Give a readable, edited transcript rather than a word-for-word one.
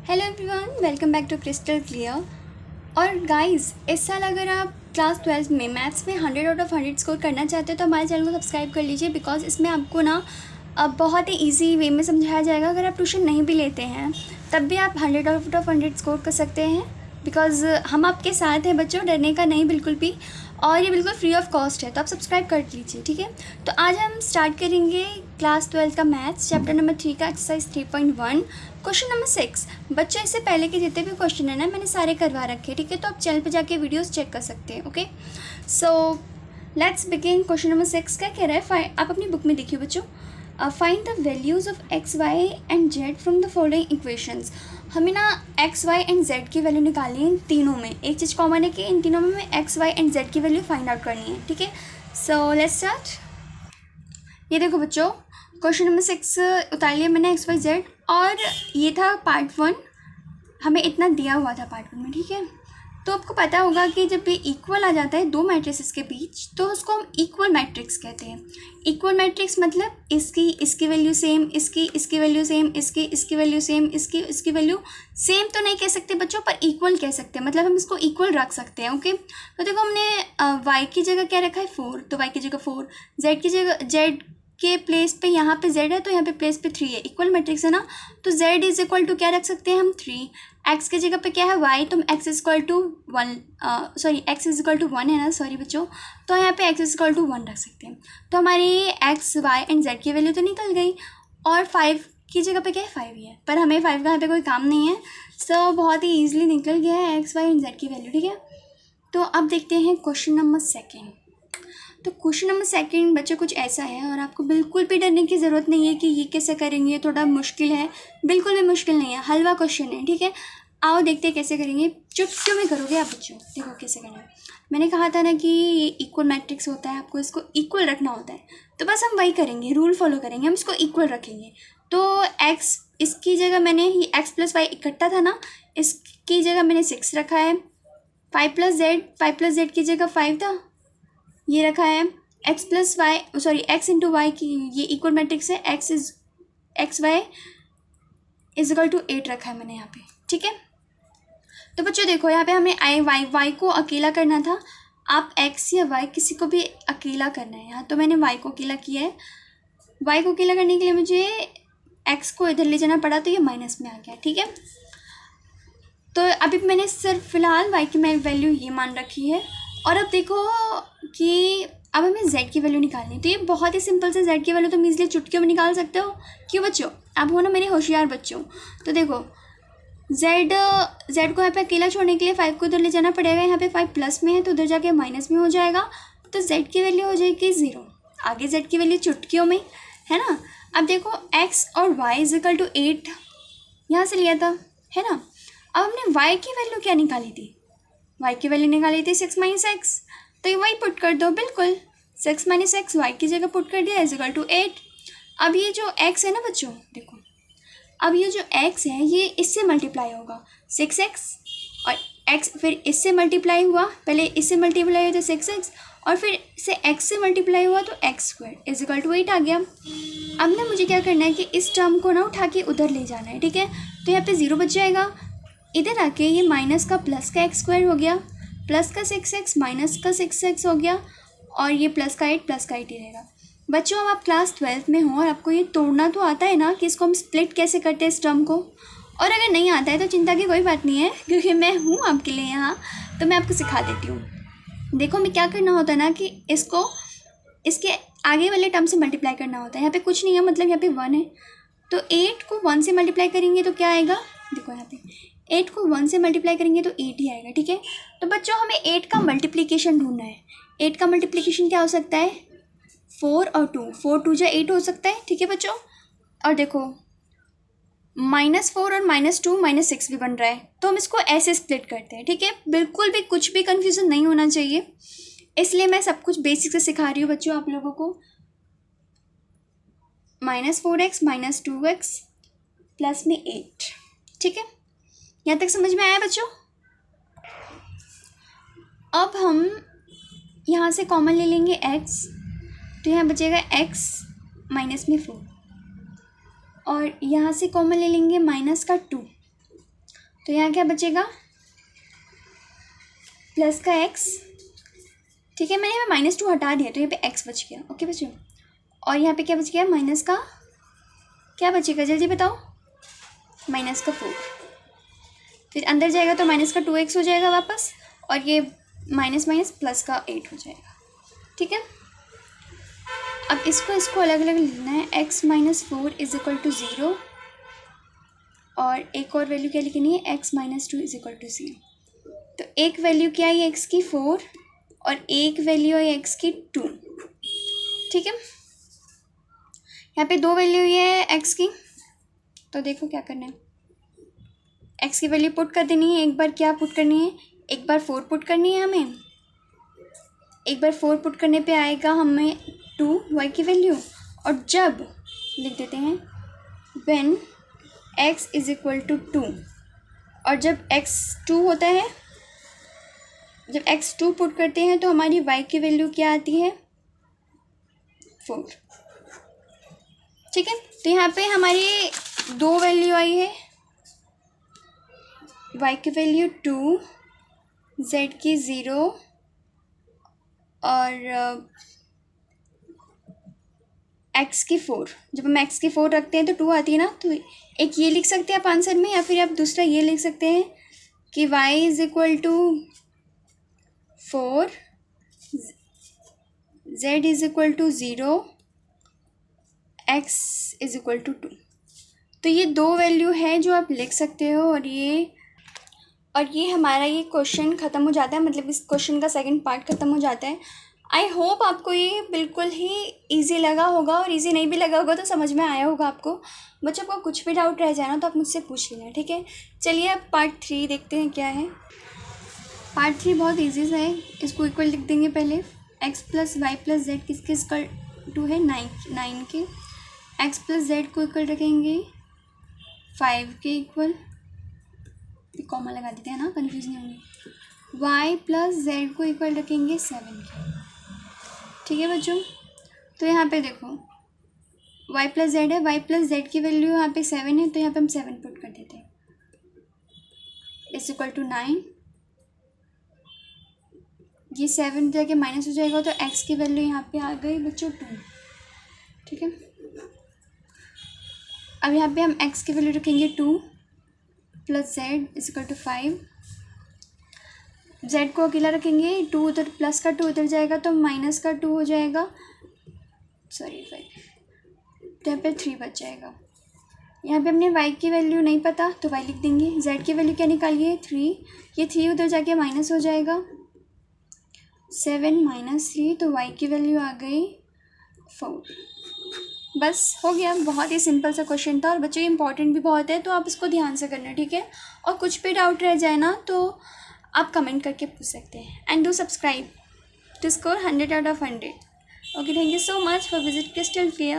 Hello everyone, welcome back to Crystal Clear. और guys, इस साल अगर आप क्लास 12 में मैथ्स में 100 आउट ऑफ 100 स्कोर करना चाहते हो तो हमारे चैनल को सब्सक्राइब कर लीजिए। बिकॉज इसमें आपको ना अब बहुत ही इजी वे में समझाया जाएगा। अगर आप ट्यूशन नहीं भी लेते हैं तब भी आप 100 आउट ऑफ 100 स्कोर कर सकते हैं। बिकॉज हम आपके साथ हैं बच्चों, डरने का नहीं बिल्कुल भी। और ये बिल्कुल फ्री ऑफ कॉस्ट है, तो आप सब्सक्राइब कर लीजिए, ठीक है। तो आज हम स्टार्ट करेंगे क्लास 12 का मैथ्स चैप्टर नंबर 3 का एक्सरसाइज 3.1 क्वेश्चन नंबर 6। बच्चों, इससे पहले के जितने भी क्वेश्चन है ना मैंने सारे करवा रखे हैं, ठीक है। तो आप चैनल पे जाके वीडियोस चेक कर सकते हैं। Okay, so let's begin. Question number 6 क्या कह रहा है, आप अपनी बुक में देखिए बच्चों। Find the values of X Y and Z from the following equations. हमें ना एक्स वाई एंड जेड की वैल्यू निकालनी है इन तीनों में। एक चीज़ कॉमन है कि इन तीनों में हमें एक्स वाई एंड जेड की वैल्यू फाइंड आउट करनी है, ठीक है। So let's start. ये देखो बच्चों, क्वेश्चन नंबर 6 उतार लिया मैंने एक्स वाई जेड, और ये था पार्ट 1। हमें इतना दिया हुआ था पार्ट 1 में, ठीक है। तो आपको पता होगा कि जब ये इक्वल आ जाता है दो मैट्रिक्स के बीच तो उसको हम इक्वल मैट्रिक्स कहते हैं। इक्वल मैट्रिक्स मतलब इसकी वैल्यू सेम, इसकी वैल्यू सेम, इसकी वैल्यू सेम, इसकी वैल्यू सेम तो नहीं कह सकते बच्चों, पर इक्वल कह सकते हैं। मतलब हम इसको इक्वल रख सकते हैं। ओके, तो देखो हमने वाई की जगह क्या रखा है 4, तो वाई की जगह 4, जेड की जगह जेड के प्लेस पे यहाँ पे z है तो यहाँ पे प्लेस पे 3 है। इक्वल मैट्रिक्स है ना, तो z इज इक्वल टू क्या रख सकते हैं हम 3। x की जगह पे क्या है y, तो हम x is equal to 1, x is equal to 1 है ना, सॉरी बच्चों। तो यहाँ पे x इज इक्वल टू 1 रख सकते हैं। तो हमारी x y एंड z की वैल्यू तो निकल गई, और 5 की जगह पे क्या है 5 ही है, पर हमें 5 का यहाँ पे कोई काम नहीं है। सो बहुत ही ईजिली निकल गया है x y एंड z की वैल्यू, ठीक है। तो अब देखते हैं क्वेश्चन नंबर 2। तो क्वेश्चन नंबर 2 बच्चों कुछ ऐसा है, और आपको बिल्कुल भी डरने की ज़रूरत नहीं है कि ये कैसे करेंगे, थोड़ा मुश्किल है। बिल्कुल भी मुश्किल नहीं है, हलवा क्वेश्चन है, ठीक है। आओ देखते हैं कैसे करेंगे। चुटकियों में करोगे आप बच्चों, देखो कैसे करना है। मैंने कहा था ना कि ये इक्वल मैट्रिक्स होता है, आपको इसको इक्वल रखना होता है। तो बस हम वही करेंगे, रूल फॉलो करेंगे, हम इसको इक्वल रखेंगे। तो एक्स, इसकी जगह मैंने ये एक्स प्लस वाई इकट्ठा था ना, इसकी जगह मैंने 6 रखा है। 5 प्लस जेड की जगह 5 था, ये रखा है। x plus Y, sorry x into Y की, ये इक्वल मैट्रिक्स है। X Y is equal to 8 रखा है मैंने यहाँ पे, ठीक है। तो बच्चों देखो, यहाँ पे हमें वाई को अकेला करना था। आप x या y किसी को भी अकेला करना है यहाँ, तो मैंने y को अकेला किया है। y को अकेला करने के लिए मुझे x को इधर ले जाना पड़ा, तो ये माइनस में आ गया, ठीक है। तो अभी मैंने सिर्फ फिलहाल y की मैं वैल्यू ये मान रखी है। और अब देखो कि अब हमें z की वैल्यू निकालनी है। तो ये बहुत ही सिंपल से z की वैल्यू तुम इजीली चुटकियों में निकाल सकते हो। क्यों बच्चों, आप हो ना मेरे होशियार बच्चों। तो देखो z को यहाँ पे अकेला छोड़ने के लिए 5 को उधर ले जाना पड़ेगा। यहाँ पे 5 प्लस में है तो उधर जाके माइनस में हो जाएगा, तो z की वैल्यू हो जाएगी 0। आगे z की वैल्यू चुटकियों में है ना। अब देखो x और y इज इक्वल टू 8 यहाँ से लिया था, है ना। अब हमने y की वैल्यू क्या निकाली थी, y की वैल्यू निकाली थी 6 माइनस एक्स, तो ये वही पुट कर दो। बिल्कुल 6 माइनस एक्स वाई की जगह पुट कर दिया, इज इक्वल टू 8। अब ये जो x है ना बच्चों, देखो अब ये जो x है ये इससे मल्टीप्लाई होगा 6x, और x फिर इससे मल्टीप्लाई हुआ, पहले इससे मल्टीप्लाई हुआ तो 6x, और फिर से x से मल्टीप्लाई हुआ तो x square is equal to 8 आ गया। अब ना मुझे क्या करना है कि इस टर्म को ना उठा के उधर ले जाना है, ठीक है। तो यहाँ पे 0 बच जाएगा, इधर आके ये माइनस का प्लस का एक्स स्क्वायर हो गया, प्लस का 6x माइनस का 6x हो गया, और ये प्लस का 8 ही रहेगा। बच्चों अब आप क्लास 12 में हो और आपको ये तोड़ना तो आता है ना कि इसको हम स्प्लिट कैसे करते हैं इस टर्म को। और अगर नहीं आता है तो चिंता की कोई बात नहीं है, क्योंकि मैं हूँ आपके लिए यहाँ, तो मैं आपको सिखा देती हूँ। देखो हमें क्या करना होता है ना कि इसको इसके आगे वाले टर्म से मल्टीप्लाई करना होता है। यहाँ पे कुछ नहीं है, मतलब यहाँ पे 1 है, तो 8 को 1 से मल्टीप्लाई करेंगे तो क्या आएगा, देखो यहाँ पे 8 को 1 से मल्टीप्लाई करेंगे तो 8 ही आएगा, ठीक है। तो बच्चों हमें 8 का मल्टीप्लिकेशन ढूंढना है। 8 का मल्टीप्लिकेशन क्या हो सकता है, 4 और 2, 4 2 जा 8 हो सकता है, ठीक है बच्चों। और देखो -4 और -2 -6 भी बन रहा है, तो हम इसको ऐसे स्प्लिट करते हैं, ठीक है। बिल्कुल भी कुछ भी कन्फ्यूज़न नहीं होना चाहिए, इसलिए मैं सब कुछ बेसिक से सिखा रही हूँ बच्चों आप लोगों को। -4x -2x प्लस में 8, ठीक है। यहाँ तक समझ में आया बच्चों। अब हम यहाँ से कॉमन ले लेंगे x, तो यहाँ बचेगा x माइनस में 4, और यहाँ से कॉमन ले लेंगे माइनस का 2, तो यहाँ क्या बचेगा, प्लस का x, ठीक है। मैंने यहाँ पे -2 हटा दिया तो यहाँ पे x बच गया। ओके बच्चों, और यहाँ पे क्या बच गया, माइनस का क्या बचेगा जल्दी बताओ, -4। फिर अंदर जाएगा तो माइनस का 2x हो जाएगा वापस, और ये माइनस माइनस प्लस का 8 हो जाएगा। ठीक है, अब इसको अलग अलग लिखना है। x - 4 = 0, और एक और वैल्यू क्या लिखनी है, x - 2 = 0। तो एक वैल्यू क्या आई x की 4, और एक वैल्यू आई x की 2। ठीक है, यहाँ पे 2 वैल्यू ये है x की, तो देखो क्या करना है, x की वैल्यू पुट कर देनी है। एक बार क्या पुट करनी है, एक बार 4 पुट करनी है हमें। एक बार 4 पुट करने पे आएगा हमें 2 y की वैल्यू, और जब लिख देते हैं when x = 2, और जब x 2 होता है, जब x 2 पुट करते हैं तो हमारी y की वैल्यू क्या आती है, 4। ठीक है, तो यहाँ पे हमारी 2 वैल्यू आई है, y की वैल्यू 2, z की 0, और x की 4। जब हम x की 4 रखते हैं तो 2 आती है ना, तो एक ये लिख सकते हैं आप आंसर में, या फिर आप दूसरा ये लिख सकते हैं कि y = 4, z = 0, x = 2। तो ये 2 वैल्यू है जो आप लिख सकते हो, और ये हमारा ये क्वेश्चन ख़त्म हो जाता है, मतलब इस क्वेश्चन का सेकंड पार्ट ख़त्म हो जाता है। आई होप आपको ये बिल्कुल ही इजी लगा होगा, और इजी नहीं भी लगा होगा तो समझ में आया होगा आपको। बच्चों को कुछ भी डाउट रह जाए ना तो आप मुझसे पूछ लेना, ठीक है। चलिए अब पार्ट 3 देखते हैं क्या है। पार्ट 3 बहुत ईजी सा है, इसको इक्वल लिख देंगे पहले। x + y + z किसके इक्वल है, 9 के। x + z को इक्वल रखेंगे 5 के इक्वल, कॉमा लगा देते हैं ना, कंफ्यूज नहीं होंगे। y + z को इक्वल रखेंगे 7 के। ठीक है बच्चों, तो यहाँ पे देखो y + z है, y + z की वैल्यू यहाँ पे 7 है, तो यहाँ पे हम 7 पुट कर देते हैं, = 9। ये 7 जाके माइनस हो जाएगा, तो x की वैल्यू यहाँ पे आ गई बच्चों 2। ठीक है, अब यहाँ पे हम x की वैल्यू रखेंगे 2 + z = 5। z को अकेला रखेंगे, 2 उधर, प्लस का 2 उधर जाएगा तो माइनस का 2 हो जाएगा, सॉरी 5, तो यहाँ पे 3 बच जाएगा। यहाँ पे हमने y की वैल्यू नहीं पता तो y लिख देंगे। z की वैल्यू क्या निकालिए, 3, ये 3 उधर जाके माइनस हो जाएगा, 7 - 3, तो y की वैल्यू आ गई 4। बस हो गया, बहुत ही सिंपल सा क्वेश्चन था, और बच्चों इंपॉर्टेंट भी बहुत है, तो आप इसको ध्यान से करना, ठीक है। और कुछ भी डाउट रह जाए ना तो आप कमेंट करके पूछ सकते हैं। And do subscribe to score 100 out of 100। Okay, thank you so much for visit Crystal clear.